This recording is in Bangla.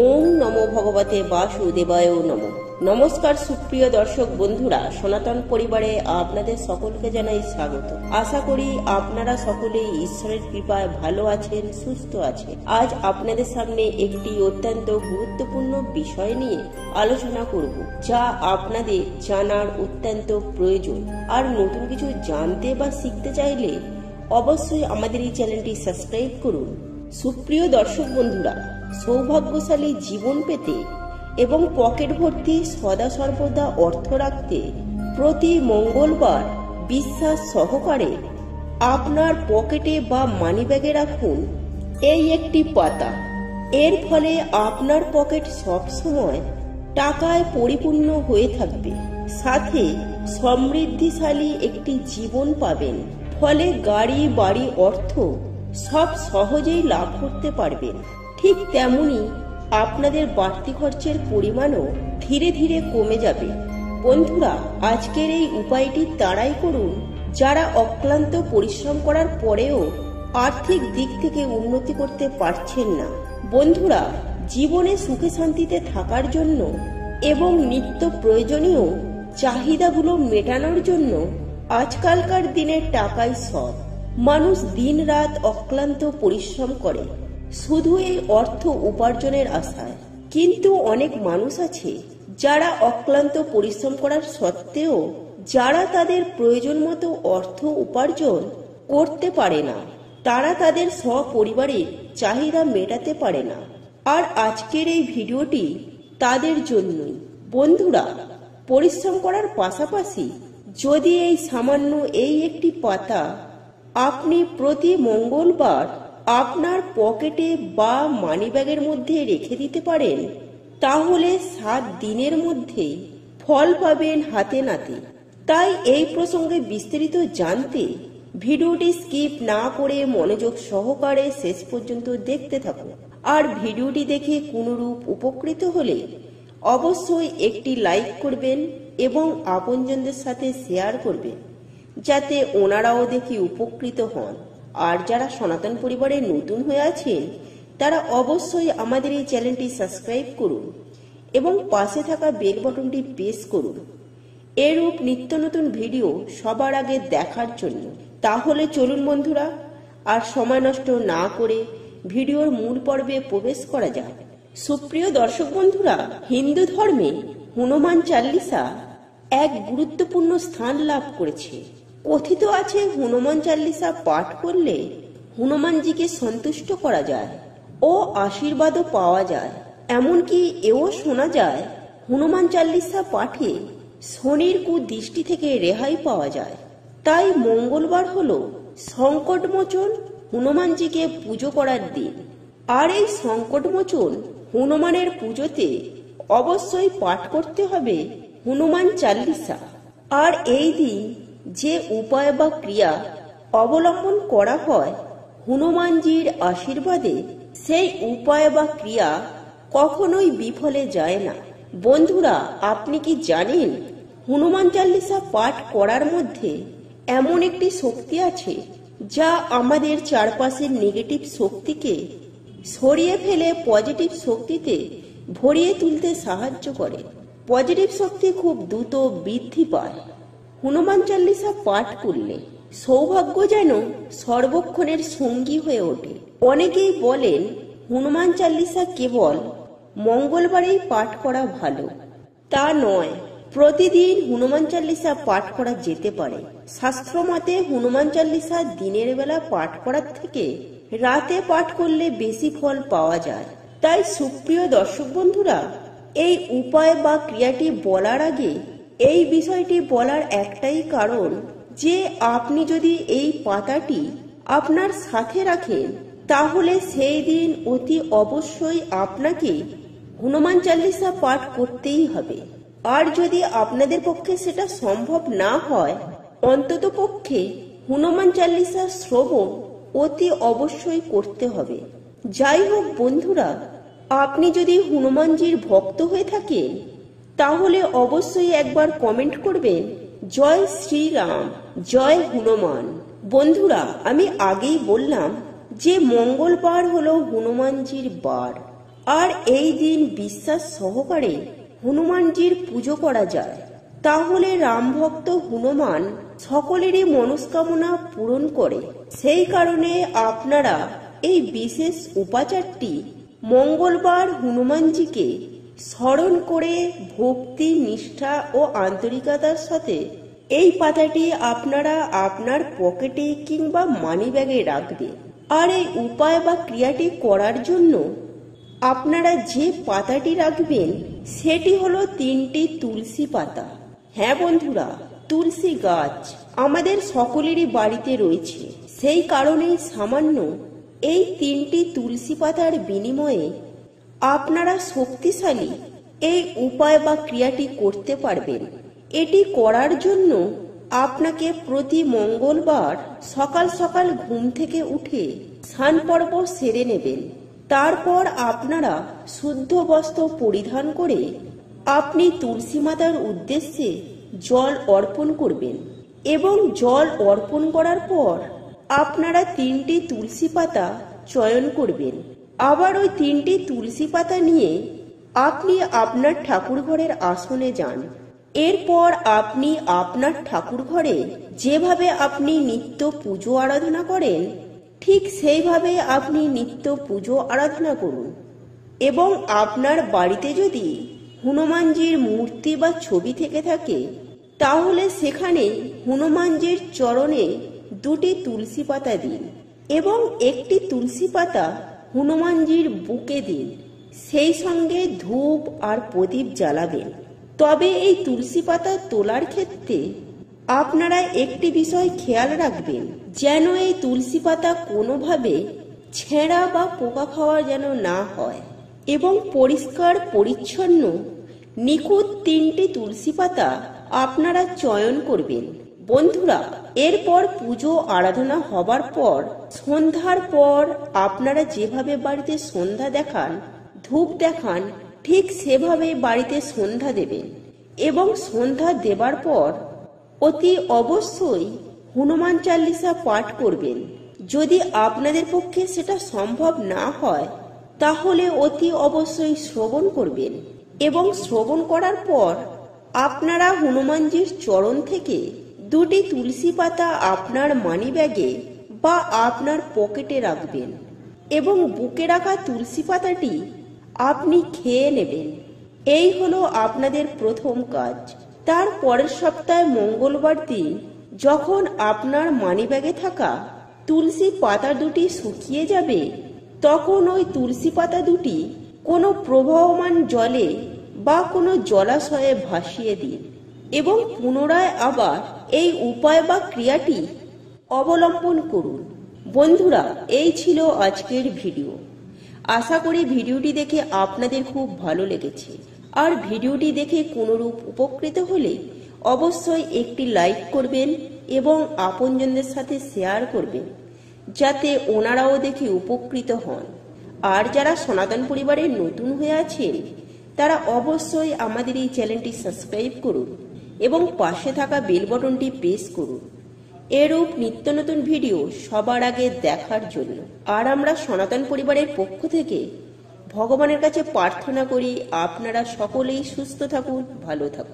ওম নমো ভগবতে বাসুদেবায় নমো। নমস্কার সুপ্রিয় দর্শক বন্ধুরা, সনাতন পরিবারে আপনাদের সকলকে জানাই স্বাগত। আশা করি আপনারা সকলেই ঈশ্বরের কৃপায় ভালো আছেন, সুস্থ আছেন। আজ আপনাদের সামনে একটি অত্যন্ত গুরুত্বপূর্ণ বিষয় নিয়ে আলোচনা করব, যা আপনাদের জানার অত্যন্ত প্রয়োজন। আর নতুন কিছু জানতে বা শিখতে চাইলে অবশ্যই আমাদের এই চ্যানেলটি সাবস্ক্রাইব করুন। সুপ্রিয় দর্শক বন্ধুরা, সৌভাগ্যশালী জীবন পেতে এবং পকেট ভর্তি সদা সর্বদা অর্থ রাখতে প্রতি মঙ্গলবার বিশ্বাস সহকারে আপনার পকেটে বা মানিব্যাগে রাখুন এই একটি পাতা। এর ফলে আপনার পকেট সবসময় টাকায় পরিপূর্ণ হয়ে থাকবে, সাথে সমৃদ্ধিশালী একটি জীবন পাবেন। ফলে গাড়ি, বাড়ি, অর্থ সব সহজেই লাভ করতে পারবেন। ঠিক তেমনি আপনাদের বাড়তি খরচের পরিমাণও ধীরে ধীরে কমে যাবে। বন্ধুরা, আজকের এই উপায়টি তারাই করুন যারা অক্লান্ত পরিশ্রম করার পরেও আর্থিক দিক থেকে উন্নতি করতে পারছেন না। বন্ধুরা, জীবনে সুখে শান্তিতে থাকার জন্য এবং নিত্য প্রয়োজনীয় চাহিদাগুলো মেটানোর জন্য আজকালকার দিনে টাকাই সব। মানুষ দিন রাত অক্লান্ত পরিশ্রম করে শুধু এই অর্থ উপার্জনের আশায়। কিন্তু অনেক মানুষ আছে যারা অক্লান্ত পরিশ্রম করার সত্ত্বেও যারা তাদের প্রয়োজন মতো অর্থ উপার্জন করতে পারে না, তারা তাদের সপরিবারের চাহিদা মেটাতে পারে না। আর আজকের এই ভিডিওটি তাদের জন্যই। বন্ধুরা, পরিশ্রম করার পাশাপাশি যদি এই সামান্য এই একটি পাতা আপনি প্রতি মঙ্গলবার আপনার পকেটে বা মানিব্যাগের মধ্যে রেখে দিতে পারেন, তাহলে 7 দিনের মধ্যে ফল পাবেন হাতে নাতে। তাই এই প্রসঙ্গে বিস্তারিত জানতে ভিডিওটি স্কিপ না করে মনোযোগ সহকারে শেষ পর্যন্ত দেখতে থাকুন। আর ভিডিওটি দেখে কোনরূপ উপকৃত হলে অবশ্যই একটি লাইক করবেন এবং আপনজনদের সাথে শেয়ার করবেন, যাতে ওনারাও দেখে উপকৃত হন। আর যারা সনাতন পরিবারে নতুন হয়ে আছেন, তারা অবশ্যই আমাদের এই চ্যানেলটি সাবস্ক্রাইব করুন এবং পাশে থাকা বেল বাটনটি প্রেস করুন এরূপ নিত্য নতুন ভিডিও সবার আগে দেখার জন্য। তাহলে চলুন বন্ধুরা, আর সময় নষ্ট না করে ভিডিওর মূল পর্বে প্রবেশ করা যাক। সুপ্রিয় দর্শক বন্ধুরা, হিন্দু ধর্মে হনুমান চাল্লিশা এক গুরুত্বপূর্ণ স্থান লাভ করেছে। কথিত আছে, হনুমান চাল্লিশা পাঠ করলে হনুমানজিকে সন্তুষ্ট করা যায় ও আশীর্বাদও পাওয়া যায়। এমনকি এও শোনা যায়, হনুমান চাল্লিশা পাঠে শনির কুদৃষ্টি থেকে রেহাই পাওয়া যায়। তাই মঙ্গলবার হলো সংকটমোচন হনুমানজিকে পুজো করার দিন। আর এই সংকটমোচন হনুমানের পুজোতে অবশ্যই পাঠ করতে হবে হনুমান চাল্লিশা। আর এই দিন যে উপায় বা ক্রিয়া অবলম্বন করা হয় হনুমানজির আশীর্বাদে, সেই উপায় বা ক্রিয়া কখনোই বিফলে যায় না। বন্ধুরা, আপনি কি জানেন, হনুমান চাল্লিশা পাঠ করার মধ্যে এমন একটি শক্তি আছে যা আমাদের চারপাশের নেগেটিভ শক্তিকে সরিয়ে ফেলে পজিটিভ শক্তিতে ভরিয়ে তুলতে সাহায্য করে। পজিটিভ শক্তি খুব দ্রুত বৃদ্ধি পায় হনুমান চাল্লিশা পাঠ করলে। সৌভাগ্য যেন সর্বক্ষণের সঙ্গী হয়ে ওঠে। অনেকেই বলেন হনুমান চাল্লিশা কেবল মঙ্গলবারেই পাঠ করা ভালো। তা নয়, প্রতিদিন হনুমান চাল্লিশা পাঠ করা যেতে পারে। শাস্ত্র মতে হনুমান চাল্লিশা দিনের বেলা পাঠ করার থেকে রাতে পাঠ করলে বেশি ফল পাওয়া যায়। তাই সুপ্রিয় দর্শক বন্ধুরা, এই উপায় বা ক্রিয়াটি বলার আগে এই বিষয়টি বলার একটাই কারণ যে আপনি যদি এই পাতাটি আপনার সাথে রাখেন, তাহলে সেই দিন অতি অবশ্যই আপনাকে হনুমান চাল্লিশা পাঠ করতেই হবে। আর যদি আপনাদের পক্ষে সেটা সম্ভব না হয়, অন্তত পক্ষে হনুমান চাল্লিশা শ্রবণ অতি অবশ্যই করতে হবে। যাই হোক বন্ধুরা, আপনি যদি হনুমানজির ভক্ত হয়ে থাকেন, তাহলে অবশ্যই একবার কমেন্ট করবেন, জয় শ্রীরাম, জয় হনুমান। বন্ধুরা, আমি আগেই বললাম যে মঙ্গলবার হলো হনুমানজির বার। আর এই দিন বিশ্বাস সহকারে হনুমানজির পুজো করা যায়। তাহলে রাম ভক্ত হনুমান সকলেরই মনস্কামনা পূরণ করে। সেই কারণে আপনারা এই বিশেষ উপাচারটি মঙ্গলবার হনুমানজিকে স্মরণ করে ভক্তি, নিষ্ঠা ও আন্তরিকতার সাথে এই পাতাটি আপনারা আপনার পকেটে কিংবা মানি ব্যাগে রাখবেন। আর এই উপায় বা ক্রিয়াটি করার জন্য আপনারা যে পাতাটি রাখবেন সেটি হলো 3টি তুলসী পাতা। হ্যাঁ বন্ধুরা, তুলসী গাছ আমাদের সকলেরই বাড়িতে রয়েছে। সেই কারণেই সামান্য এই 3টি তুলসী পাতার বিনিময়ে আপনারা শক্তিশালী এই উপায় বা ক্রিয়াটি করতে পারবেন। এটি করার জন্য আপনাকে প্রতি মঙ্গলবার সকাল সকাল ঘুম থেকে উঠে স্নান পর্ব সেরে নেবেন। তারপর আপনারা শুদ্ধ বস্ত্র পরিধান করে আপনি তুলসী মাতার উদ্দেশ্যে জল অর্পণ করবেন এবং জল অর্পণ করার পর আপনারা 3টি তুলসী পাতা চয়ন করবেন। আবার ওই 3টি তুলসী পাতা নিয়ে আপনি আপনার ঠাকুর ঘরের আসনে যান। এরপর আপনি আপনার ঠাকুর ঘরে যেভাবে আপনি নিত্য পুজো আরাধনা করেন ঠিক সেইভাবে আপনি নিত্য পুজো আরাধনা করুন। এবং আপনার বাড়িতে যদি হনুমানজির মূর্তি বা ছবি থেকে থাকে তাহলে সেখানে হনুমানজির চরণে 2টি তুলসী পাতা দিন এবং একটি তুলসী পাতা হনুমানজির বুকে দিন। সেই সঙ্গে ধূপ আর প্রদীপ জ্বালাবেন। তবে এই তুলসী পাতা তোলার ক্ষেত্রে আপনারা একটি বিষয় খেয়াল রাখবেন, যেন এই তুলসী পাতা কোনোভাবে ছেঁড়া বা পোকা খাওয়া যেন না হয় এবং পরিষ্কার পরিচ্ছন্ন নিখুঁত 3টি তুলসী পাতা আপনারা চয়ন করবেন। বন্ধুরা, এরপর পুজো আরাধনা হবার পর সন্ধ্যার পর আপনারা যেভাবে বাড়িতে সন্ধ্যা দেখান, ধূপ দেখান, ঠিক সেভাবে বাড়িতে সন্ধ্যা দেবেন এবং সন্ধ্যা দেবার পর অতি অবশ্যই হনুমান চালিসা পাঠ করবেন। যদি আপনাদের পক্ষে সেটা সম্ভব না হয় তাহলে অতি অবশ্যই শ্রবণ করবেন এবং শ্রবণ করার পর আপনারা হনুমানজির চরণ থেকে 2টি তুলসী পাতা আপনার মানি ব্যাগে বা আপনার পকেটে রাখবেন এবং বুকে রাখা তুলসী পাতাটি আপনি খেয়ে নেবেন। এই হলো আপনাদের প্রথম কাজ। তার পরের সপ্তাহে মঙ্গলবার দিন যখন আপনার মানি ব্যাগে থাকা তুলসী পাতা 2টি শুকিয়ে যাবে তখন ওই তুলসী পাতা 2টি কোনো প্রবাহমান জলে বা কোনো জলাশয়ে ভাসিয়ে দিন এবং পুনরায় আবার এই উপায় বা ক্রিয়াটি অবলম্বন করুন। বন্ধুরা, এই ছিল আজকের ভিডিও। আশা করি ভিডিওটি দেখে আপনাদের খুব ভালো লেগেছে। আর ভিডিওটি দেখে কোনোরূপ উপকৃত হলে অবশ্যই একটি লাইক করবেন এবং আপনজনদের সাথে শেয়ার করবেন যাতে ওনারাও দেখে উপকৃত হন। আর যারা সনাতন পরিবারে নতুন হয়ে আছেন তারা অবশ্যই আমাদের এই চ্যানেলটি সাবস্ক্রাইব করুন এবং পাশে থাকা বেল বাটনটি প্রেস করুন এরূপ নিত্য নতুন ভিডিও সবার আগে দেখার জন্য। আর আমরা সনাতন পরিবারের পক্ষ থেকে ভগবানের কাছে প্রার্থনা করি আপনারা সকলেই সুস্থ থাকুন, ভালো থাকুন।